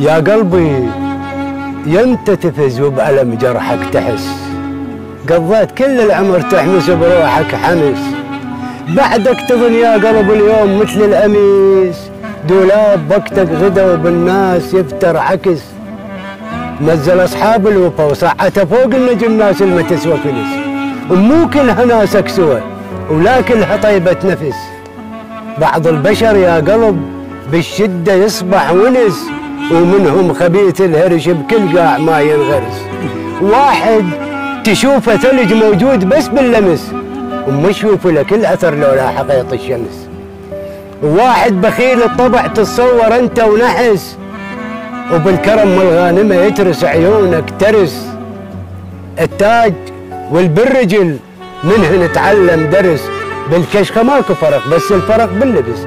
يا قلبي يمتى تفز وبألم جرحك تحس، قضيت كل العمر تحمس بروحك حنس، بعدك تظن يا قلب اليوم مثل الأميس، دولاب وقتك غدا وبالناس يفتر عكس، نزل أصحاب الوفا وصعته فوق النجم ناس الما تسوى فلس، ومو كلها ناسك سوى ولا كلها طيبة نفس، بعض البشر يا قلب بالشدة يصبح ونس، ومنهم خبيث الهرش بكل قاع ما ينغرس، واحد تشوفه ثلج موجود بس باللمس وما يشوف له كل اثر لو لاح خيط الشمس، وواحد بخيل الطبع تتصور انت ونحس، وبالكرم والغانمه يترس عيونك ترس، التاج والبرجل منه نتعلم درس، بالكشخه ماكو فرق بس الفرق باللبس.